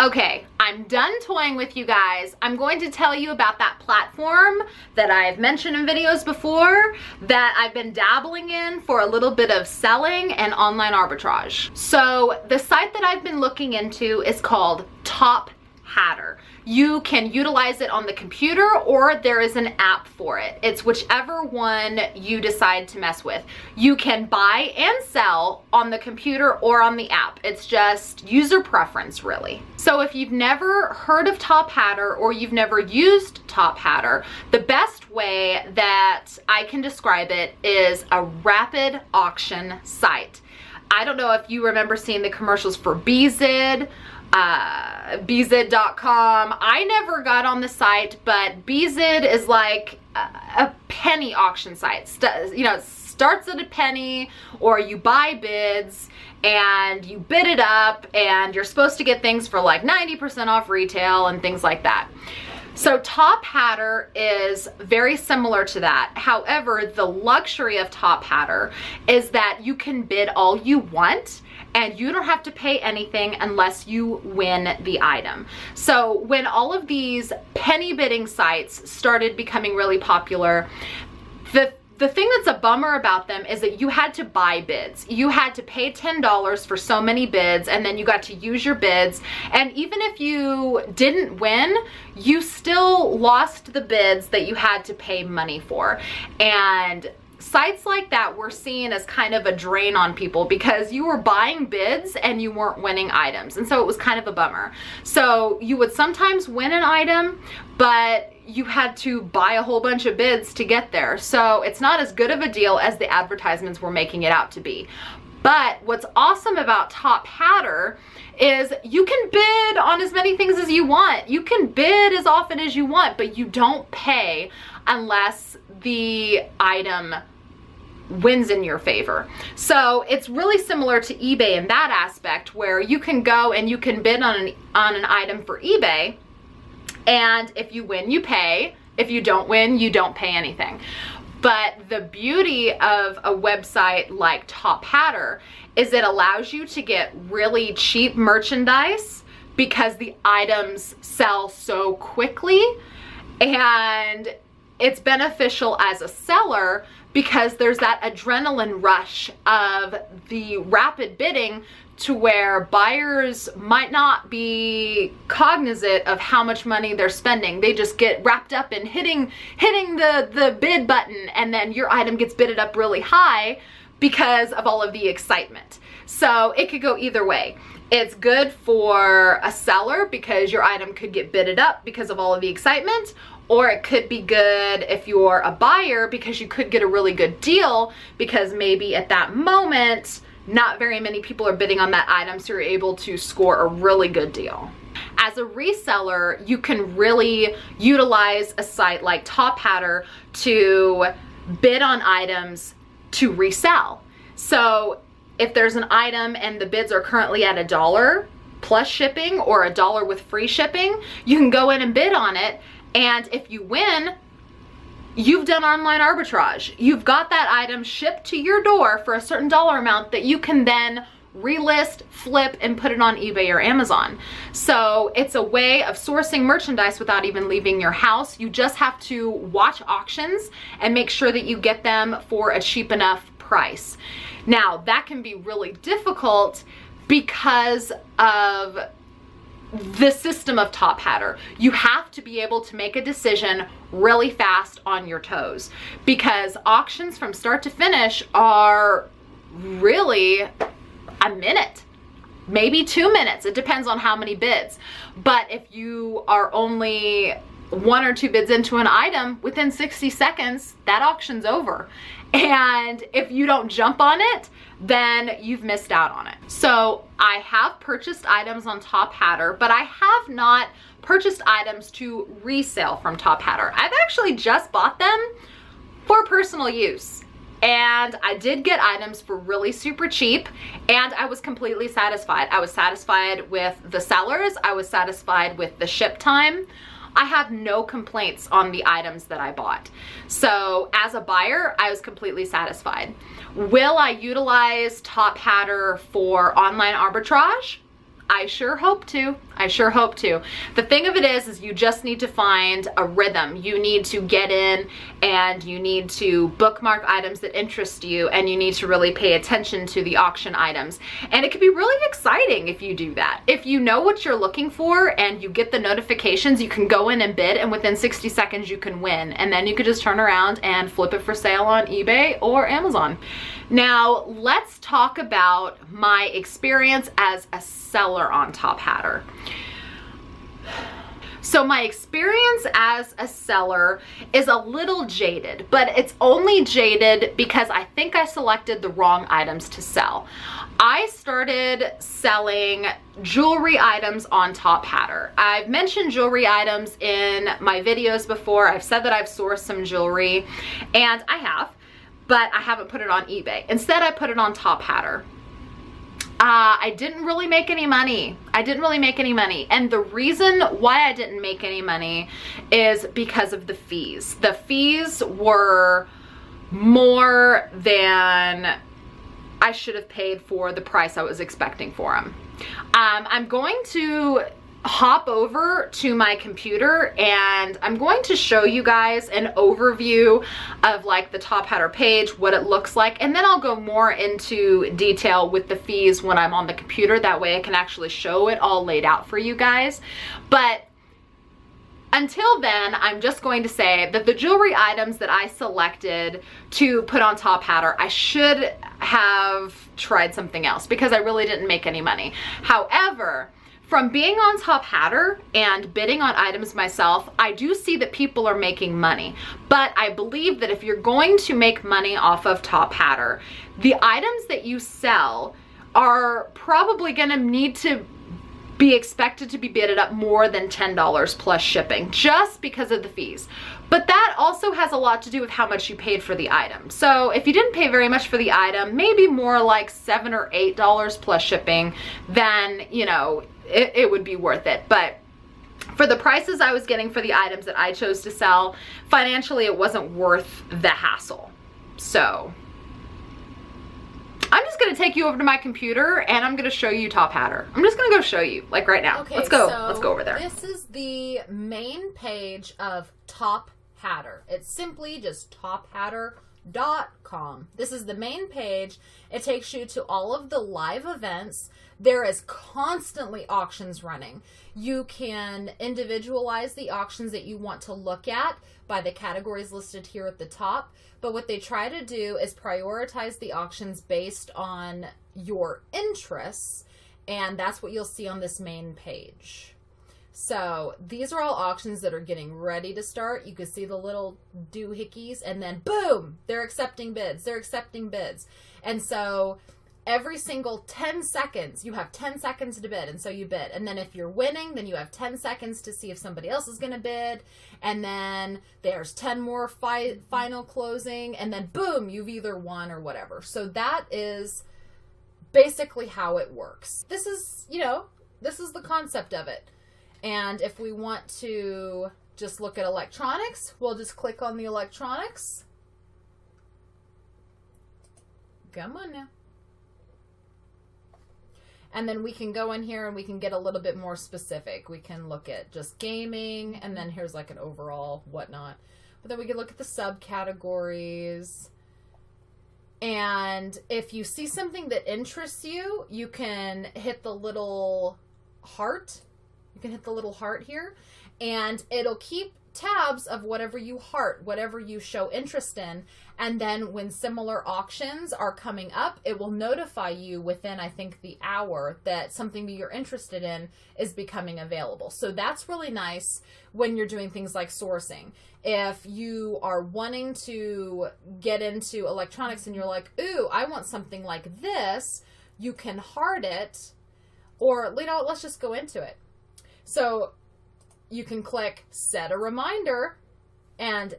Okay, I'm done toying with you guys. I'm going to tell you about that platform that I've mentioned in videos before that I've been dabbling in for a little bit of selling and online arbitrage. So the site that I've been looking into is called Tophatter. You can utilize it on the computer or there is an app for it. It's whichever one you decide to mess with. You can buy and sell on the computer or on the app. It's just user preference, really. So if you've never heard of Tophatter or you've never used Tophatter, the best way that I can describe it is a rapid auction site. I don't know if you remember seeing the commercials for BZ, bz.com. I never got on the site, but BZ is like a penny auction site. You know, it starts at a penny, or you buy bids and you bid it up and you're supposed to get things for like 90% off retail and things like that. So Tophatter is very similar to that. However, the luxury of Tophatter is that you can bid all you want and you don't have to pay anything unless you win the item. So when all of these penny bidding sites started becoming really popular, the thing that's a bummer about them is that you had to buy bids. You had to pay $10 for so many bids, and then you got to use your bids. And even if you didn't win, you still lost the bids that you had to pay money for. And sites like that were seen as kind of a drain on people because you were buying bids and you weren't winning items. And so it was kind of a bummer. So you would sometimes win an item, but you had to buy a whole bunch of bids to get there. So it's not as good of a deal as the advertisements were making it out to be. But what's awesome about Tophatter is you can bid on as many things as you want. You can bid as often as you want, but you don't pay unless the item wins in your favor. So it's really similar to eBay in that aspect, where you can go and you can bid on an item for eBay, and if you win, you pay. If you don't win, you don't pay anything. But the beauty of a website like Tophatter is it allows you to get really cheap merchandise because the items sell so quickly, and it's beneficial as a seller because there's that adrenaline rush of the rapid bidding to where buyers might not be cognizant of how much money they're spending. They just get wrapped up in hitting the bid button, and then your item gets bidded up really high because of all of the excitement. So it could go either way. It's good for a seller because your item could get bidded up because of all of the excitement, or it could be good if you're a buyer because you could get a really good deal because maybe at that moment not very many people are bidding on that item, so you're able to score a really good deal. As a reseller, you can really utilize a site like Tophatter to bid on items to resell. So if there's an item and the bids are currently at $1 plus shipping or $1 with free shipping, you can go in and bid on it, and if you win, you've done online arbitrage. You've got that item shipped to your door for a certain dollar amount that you can then relist, flip, and put it on eBay or Amazon. So it's a way of sourcing merchandise without even leaving your house. You just have to watch auctions and make sure that you get them for a cheap enough price. Now, that can be really difficult because of the system of Tophatter. You have to be able to make a decision really fast on your toes because auctions from start to finish are really a minute, maybe 2 minutes. It depends on how many bids. But if you are only 1 or 2 bids into an item, within 60 seconds, that auction's over. And if you don't jump on it, then you've missed out on it. So I have purchased items on Tophatter, but I have not purchased items to resell from Tophatter. I've actually just bought them for personal use. And I did get items for really super cheap, and I was completely satisfied. I was satisfied with the sellers. I was satisfied with the ship time. I have no complaints on the items that I bought. So as a buyer, I was completely satisfied. Will I utilize Tophatter for online arbitrage? I sure hope to. I sure hope to. The thing of it is you just need to find a rhythm. You need to get in and you need to bookmark items that interest you, and you need to really pay attention to the auction items. And it can be really exciting if you do that. If you know what you're looking for and you get the notifications, you can go in and bid, and within 60 seconds you can win. And then you could just turn around and flip it for sale on eBay or Amazon. Now, let's talk about my experience as a seller on Tophatter. So my experience as a seller is a little jaded, but it's only jaded because I think I selected the wrong items to sell. I started selling jewelry items on Tophatter. I've mentioned jewelry items in my videos before. I've said that I've sourced some jewelry, and I have, but I haven't put it on eBay. Instead, I put it on Tophatter. I didn't really make any money. And the reason why I didn't make any money is because of the fees. The fees were more than I should have paid for the price I was expecting for them. I'm going to hop over to my computer and I'm going to show you guys an overview of like the Tophatter page, what it looks like, and then I'll go more into detail with the fees when I'm on the computer. That way I can actually show it all laid out for you guys. But until then, I'm just going to say that the jewelry items that I selected to put on Tophatter, I should have tried something else because I really didn't make any money. However, from being on Tophatter and bidding on items myself, I do see that people are making money. But I believe that if you're going to make money off of Tophatter, the items that you sell are probably going to need to be expected to be bidded up more than $10 plus shipping, just because of the fees. But that also has a lot to do with how much you paid for the item. So if you didn't pay very much for the item, maybe more like $7 or $8 plus shipping, then, you know, it would be worth it. But for the prices I was getting for the items that I chose to sell, financially it wasn't worth the hassle. So I'm just gonna take you over to my computer and I'm gonna show you Tophatter. I'm just gonna go show you, like right now. Okay, let's go over there. This is the main page of Tophatter. It's simply just tophatter.com. This is the main page. It takes you to all of the live events. There is constantly auctions running. You can individualize the auctions that you want to look at by the categories listed here at the top. But what they try to do is prioritize the auctions based on your interests. And that's what you'll see on this main page. So these are all auctions that are getting ready to start. You can see the little doohickeys and then boom, they're accepting bids. They're accepting bids. And so every single 10 seconds, you have 10 seconds to bid, and so you bid. And then if you're winning, then you have 10 seconds to see if somebody else is going to bid, and then there's 10 more final closing, and then boom, you've either won or whatever. So that is basically how it works. This is, you know, this is the concept of it. And if we want to just look at electronics, we'll just click on the electronics. Come on now. And then we can go in here and we can get a little bit more specific. We can look at just gaming, and then here's like an overall whatnot. But then we can look at the subcategories. And if you see something that interests you, you can hit the little heart. You can hit the little heart here, and it'll keep tabs of whatever you heart, whatever you show interest in, and then when similar auctions are coming up, it will notify you within, I think, the hour that something that you're interested in is becoming available. So that's really nice when you're doing things like sourcing. If you are wanting to get into electronics and you're like, ooh, I want something like this, you can heart it, or, you know, let's just go into it. So you can click set a reminder, and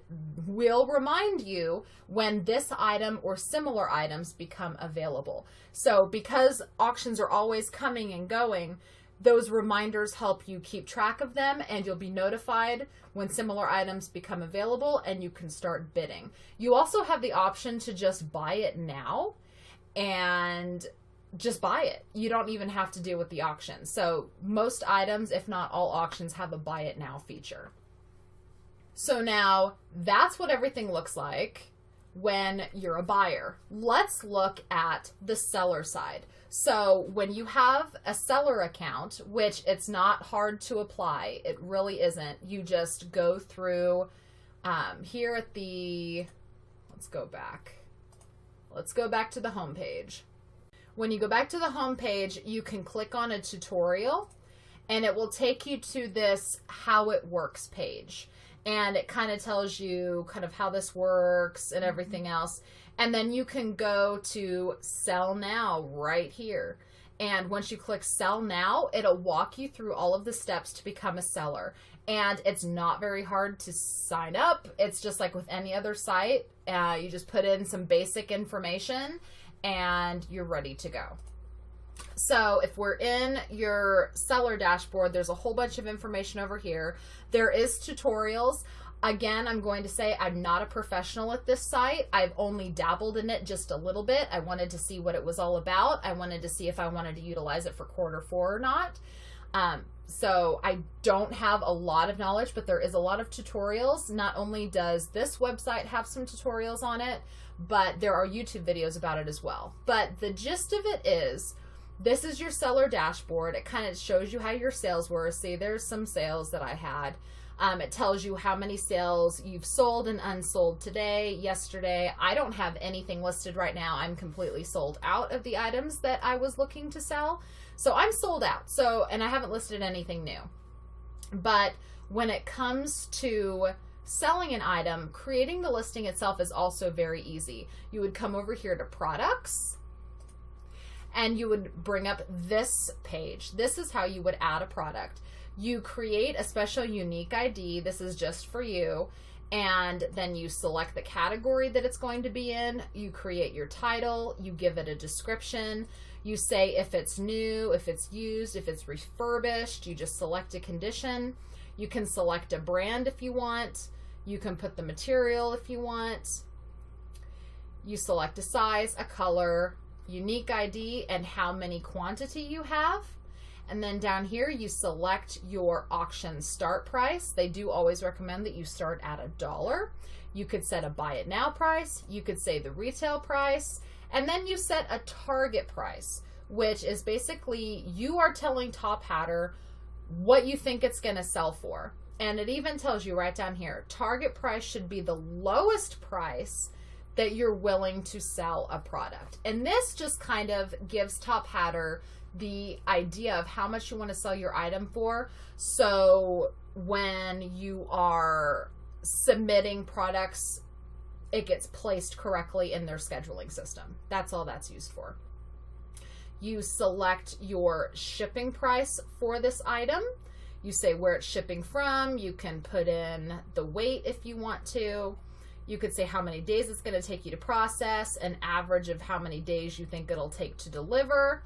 we'll remind you when this item or similar items become available. So because auctions are always coming and going, those reminders help you keep track of them, and you'll be notified when similar items become available, and you can start bidding. You also have the option to just buy it now, and just buy it. You don't even have to deal with the auction. So most items, if not all auctions, have a buy it now feature. So now that's what everything looks like when you're a buyer. Let's look at the seller side. So when you have a seller account, which it's not hard to apply, it really isn't. You just go through here at the, let's go back to the home page. When you go back to the home page, you can click on a tutorial and it will take you to this how it works page. And it kind of tells you kind of how this works and everything else. And then you can go to sell now right here. And once you click sell now, it'll walk you through all of the steps to become a seller. And it's not very hard to sign up. It's just like with any other site. You just put in some basic information and you're ready to go. So if we're in your Cellar Dashboard, there's a whole bunch of information over here. There is tutorials. Again, I'm going to say I'm not a professional at this site. I've only dabbled in it just a little bit. I wanted to see what it was all about. I wanted to see if I wanted to utilize it for Q4 or not. So I don't have a lot of knowledge, but there is a lot of tutorials. Not only does this website have some tutorials on it, but there are YouTube videos about it as well. But the gist of it is, this is your Cellar Dashboard. It kind of shows you how your sales were. See, there's some sales that I had. It tells you how many sales you've sold and unsold today, yesterday. I don't have anything listed right now. I'm completely sold out of the items that I was looking to sell. So I'm sold out. So, and I haven't listed anything new. But when it comes to selling an item, creating the listing itself is also very easy. You would come over here to products and you would bring up this page. This is how you would add a product. You create a special unique ID. This is just for you. And then you select the category that it's going to be in. You create your title. You give it a description. You say if it's new, if it's used, if it's refurbished. You just select a condition. You can select a brand if you want. You can put the material if you want. You select a size, a color, unique ID, and how many quantity you have. And then down here, you select your auction start price. They do always recommend that you start at $1. You could set a buy it now price. You could say the retail price. And then you set a target price, which is basically you are telling Tophatter what you think it's going to sell for. And it even tells you right down here, target price should be the lowest price that you're willing to sell a product. And this just kind of gives Tophatter the idea of how much you want to sell your item for. So when you are submitting products, it gets placed correctly in their scheduling system. That's all that's used for. You select your shipping price for this item. You say where it's shipping from. You can put in the weight if you want to. You could say how many days it's going to take you to process, an average of how many days you think it'll take to deliver.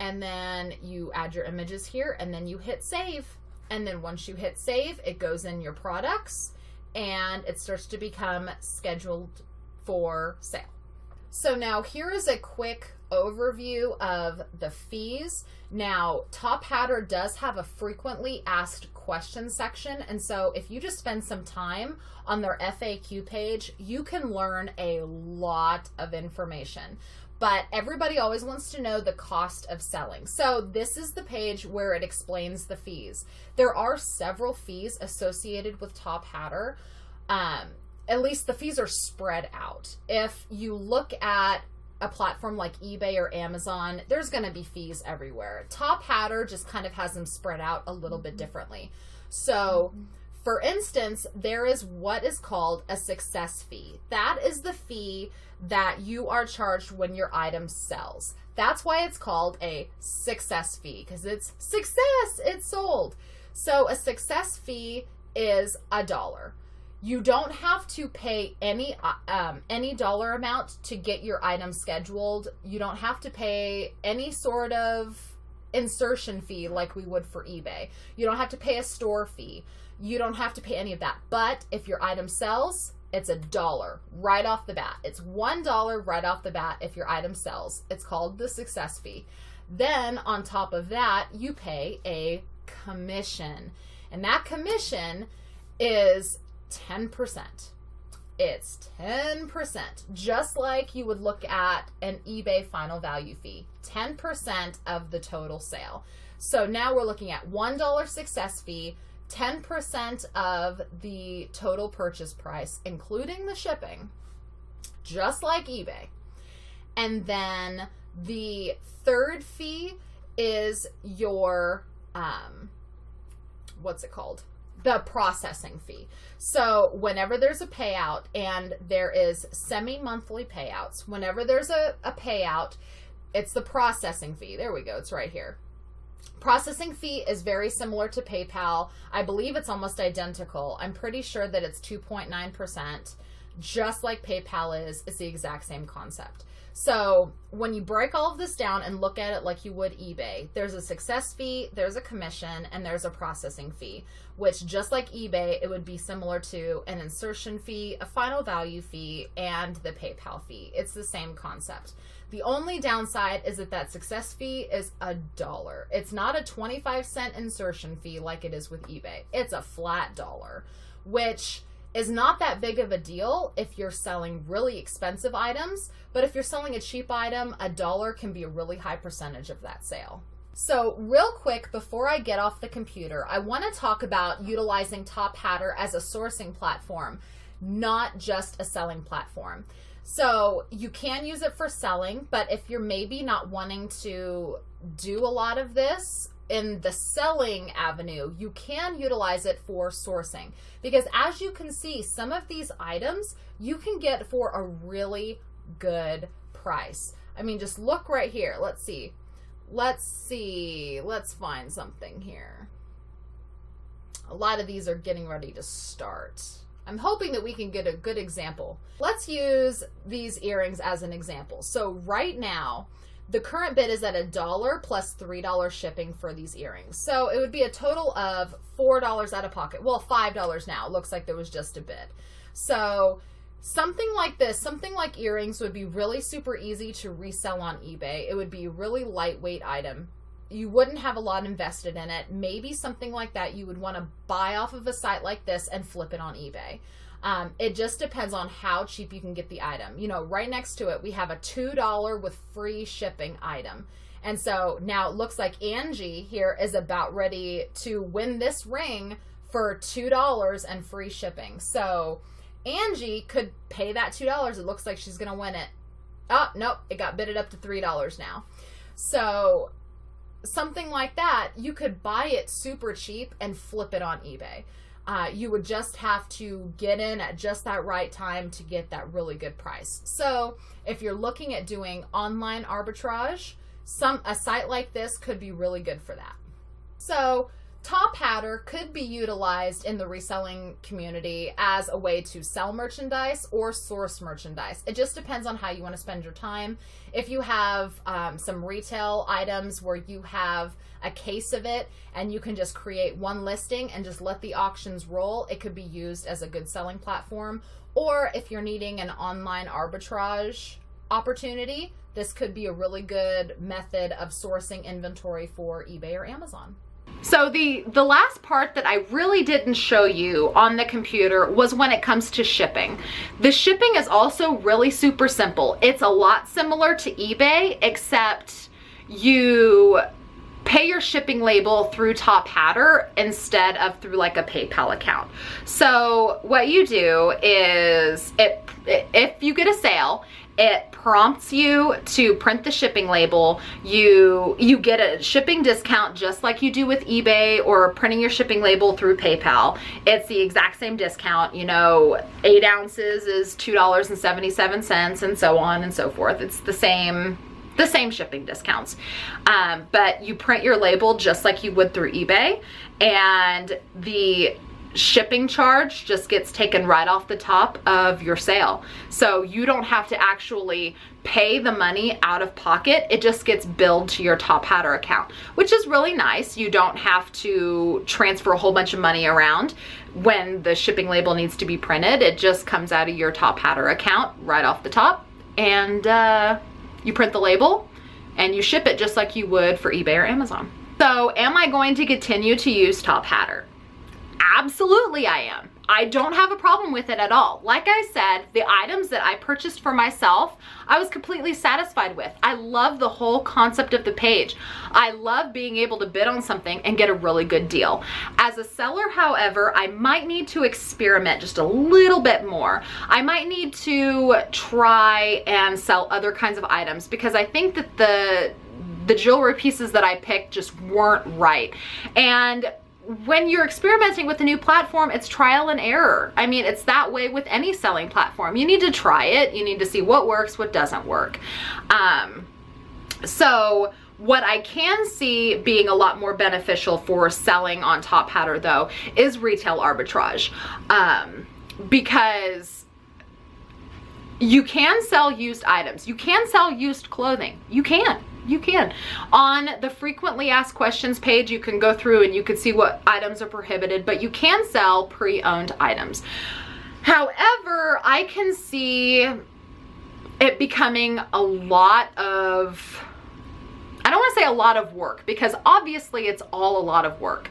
And then you add your images here and then you hit save. And then once you hit save, it goes in your products and it starts to become scheduled for sale. So now here is a quick overview of the fees. Now, Tophatter does have a frequently asked questions section. And so if you just spend some time on their FAQ page, you can learn a lot of information. But everybody always wants to know the cost of selling. So this is the page where it explains the fees. There are several fees associated with Tophatter. At least the fees are spread out. If you look at a platform like eBay or Amazon, there's going to be fees everywhere. Tophatter just kind of has them spread out a little bit differently. So, for instance, there is what is called a success fee. That is the fee that you are charged when your item sells. That's why it's called a success fee, because it's success, it's sold. So a success fee is $1. You don't have to pay any dollar amount to get your item scheduled. You don't have to pay any sort of insertion fee like we would for eBay. You don't have to pay a store fee. You don't have to pay any of that. But if your item sells, It's $1 right off the bat. It's $1 right off the bat if your item sells. It's called the success fee. Then on top of that, you pay a commission. And that commission is 10%. It's 10%, just like you would look at an eBay final value fee, 10% of the total sale. So now we're looking at $1 success fee, 10% of the total purchase price, including the shipping, just like eBay. And then the third fee is your, what's it called? The processing fee. So whenever there's a payout, and there is semi-monthly payouts, whenever there's a payout, it's the processing fee. There we go. It's right here. Processing fee is very similar to PayPal. I believe it's almost identical. I'm pretty sure that it's 2.9%, just like PayPal is. It's the exact same concept. So when you break all of this down and look at it like you would eBay, there's a success fee, there's a commission, and there's a processing fee, which just like eBay, it would be similar to an insertion fee, a final value fee, and the PayPal fee. It's the same concept. The only downside is that success fee is $1. It's not a 25-cent insertion fee like it is with eBay. It's a flat $1, which is not that big of a deal if you're selling really expensive items, but if you're selling a cheap item, $1 can be a really high percentage of that sale. So real quick, before I get off the computer, I want to talk about utilizing Tophatter as a sourcing platform, not just a selling platform. So you can use it for selling, but if you're maybe not wanting to do a lot of this in the selling avenue, you can utilize it for sourcing, because as you can see, some of these items you can get for a really good price. I mean, just look right here. Let's see. Let's find something here. A lot of these are getting ready to start. I'm hoping that we can get a good example. Let's use these earrings as an example. So right now, the current bid is at $1 plus $3 shipping for these earrings. So it would be a total of $4 out of pocket. Well, $5 now. It looks like there was just a bid. So something like this, something like earrings, would be really super easy to resell on eBay. It would be a really lightweight item. You wouldn't have a lot invested in it. Maybe something like that you would want to buy off of a site like this and flip it on eBay. It just depends on how cheap you can get the item. You know, right next to it, we have a $2 with free shipping item. And so now it looks like Angie here is about ready to win this ring for $2 and free shipping. So Angie could pay that $2. It looks like she's going to win it. Oh, nope. It got bidded up to $3 now. So something like that, you could buy it super cheap and flip it on eBay. You would just have to get in at just that right time to get that really good price. So if you're looking at doing online arbitrage, a site like this could be really good for that. So Tophatter could be utilized in the reselling community as a way to sell merchandise or source merchandise. It just depends on how you want to spend your time. If you have some retail items where you have a case of it and you can just create one listing and just let the auctions roll, it could be used as a good selling platform. Or if you're needing an online arbitrage opportunity, this could be a really good method of sourcing inventory for eBay or Amazon. So the last part that I really didn't show you on the computer was when it comes to shipping. The shipping is also really super simple. It's a lot similar to eBay, except you pay your shipping label through Tophatter instead of through like a PayPal account. So what you do is, if you get a sale, it prompts you to print the shipping label. You get a shipping discount just like you do with eBay or printing your shipping label through PayPal. It's the exact same discount. You know, 8 ounces is $2.77 and so on and so forth. It's the same shipping discounts. But you print your label just like you would through eBay, and the shipping charge just gets taken right off the top of your sale. So you don't have to actually pay the money out of pocket. It just gets billed to your Tophatter account, which is really nice. You don't have to transfer a whole bunch of money around when the shipping label needs to be printed. It just comes out of your Tophatter account right off the top, and you print the label and you ship it just like you would for eBay or Amazon. So am I going to continue to use Tophatter? Absolutely I am. I don't have a problem with it at all. Like I said, the items that I purchased for myself, I was completely satisfied with. I love the whole concept of the page. I love being able to bid on something and get a really good deal. As a seller, however, I might need to experiment just a little bit more. I might need to try and sell other kinds of items, because I think that the jewelry pieces that I picked just weren't right. And when you're experimenting with a new platform, it's trial and error. I mean, it's that way with any selling platform. You need to try it. You need to see what works, what doesn't work. So what I can see being a lot more beneficial for selling on Tophatter, though, is retail arbitrage. Because you can sell used items. You can sell used clothing. You can. On the frequently asked questions page, you can go through and you can see what items are prohibited, but you can sell pre-owned items. However, I can see it becoming a lot of, I don't want to say a lot of work, because obviously it's all a lot of work.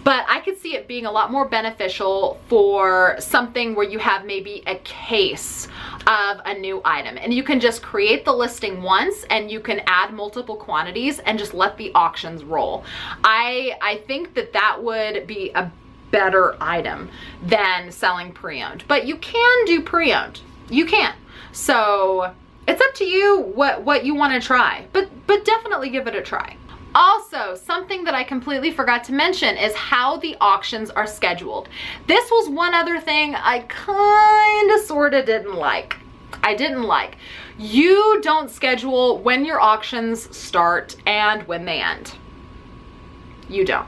But I could see it being a lot more beneficial for something where you have maybe a case of a new item, and you can just create the listing once and you can add multiple quantities and just let the auctions roll. I think that that would be a better item than selling pre-owned, but you can do pre-owned. You can. So it's up to you what you want to try, but definitely give it a try. Also, something that I completely forgot to mention is how the auctions are scheduled. This was one other thing I kind of sort of didn't like. You don't schedule when your auctions start and when they end. You don't.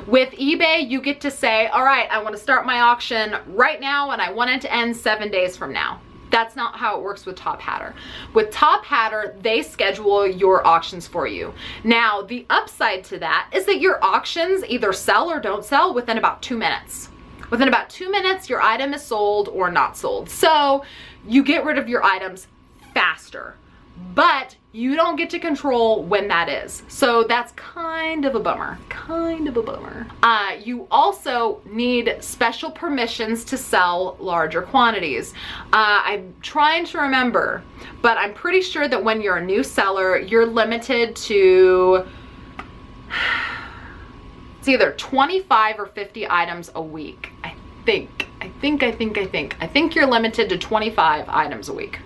With eBay, you get to say, all right, I want to start my auction right now and I want it to end 7 days from now. That's not how it works with Tophatter. With Tophatter, they schedule your auctions for you. Now, the upside to that is that your auctions either sell or don't sell within about 2 minutes. Within about 2 minutes, your item is sold or not sold. So you get rid of your items faster, but you don't get to control when that is. So that's kind of a bummer, You also need special permissions to sell larger quantities. I'm trying to remember, but I'm pretty sure that when you're a new seller, you're limited to, it's either 25 or 50 items a week. I think you're limited to 25 items a week.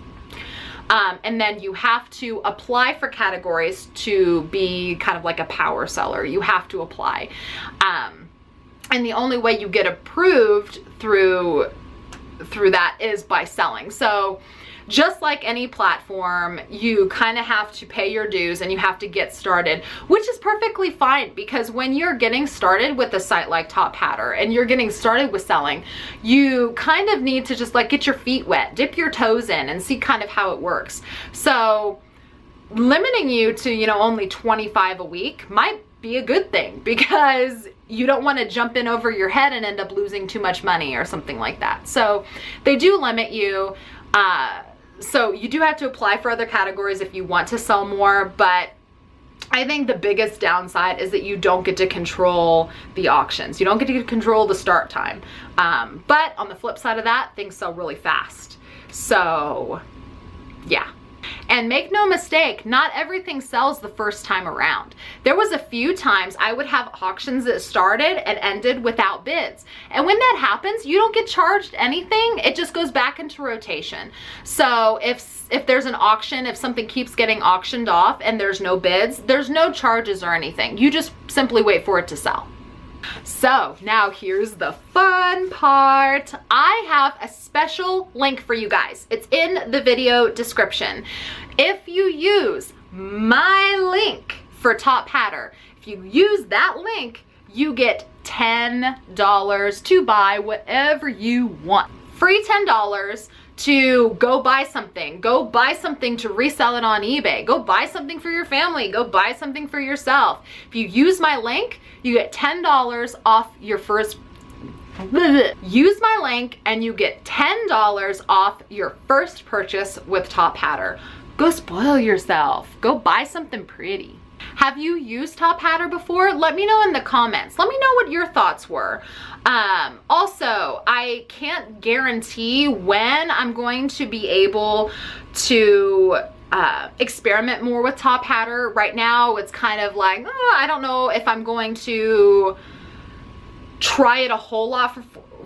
And then you have to apply for categories to be kind of like a power seller. You have to apply. And the only way you get approved through that is by selling. So just like any platform, you kind of have to pay your dues and you have to get started, which is perfectly fine, because when you're getting started with a site like Tophatter and you're getting started with selling, you kind of need to just like get your feet wet, dip your toes in and see kind of how it works. So limiting you to, you know, only 25 a week might be a good thing, because you don't want to jump in over your head and end up losing too much money or something like that. So they do limit you. So you do have to apply for other categories if you want to sell more, but I think the biggest downside is that you don't get to control the auctions. You don't get to control the start time. But on the flip side of that, things sell really fast. So yeah. And make no mistake, not everything sells the first time around. There was a few times I would have auctions that started and ended without bids. And when that happens, you don't get charged anything. It just goes back into rotation. So if there's an auction, if something keeps getting auctioned off and there's no bids, there's no charges or anything. You just simply wait for it to sell. So now here's the fun part. I have a special link for you guys. It's in the video description. If you use my link for Tophatter, if you use that link, you get $10 to buy whatever you want. Free $10 to go buy something. Go buy something to resell it on eBay. Go buy something for your family. Go buy something for yourself. If you use my link, you get $10 off your first. Use my link and you get $10 off your first purchase with Tophatter. Go spoil yourself. Go buy something pretty. Have you used Tophatter before? Let me know in the comments. Let me know what your thoughts were. Also, I can't guarantee when I'm going to be able to experiment more with Tophatter. Right now, it's kind of like, oh, I don't know if I'm going to try it a whole lot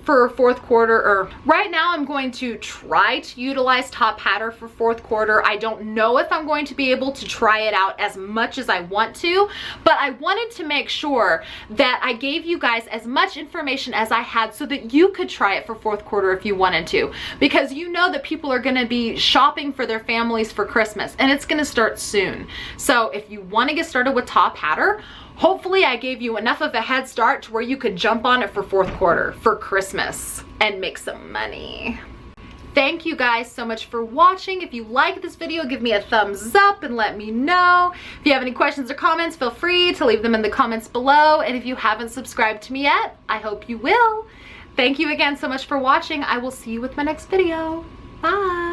for fourth quarter, or right now I'm going to try to utilize Tophatter for fourth quarter. I don't know if I'm going to be able to try it out as much as I want to, but I wanted to make sure that I gave you guys as much information as I had so that you could try it for fourth quarter if you wanted to, because you know that people are going to be shopping for their families for Christmas and it's going to start soon. So if you want to get started with Tophatter, hopefully I gave you enough of a head start to where you could jump on it for fourth quarter, for Christmas, and make some money. Thank you guys so much for watching. If you like this video, give me a thumbs up and let me know. If you have any questions or comments, feel free to leave them in the comments below. And if you haven't subscribed to me yet, I hope you will. Thank you again so much for watching. I will see you with my next video. Bye.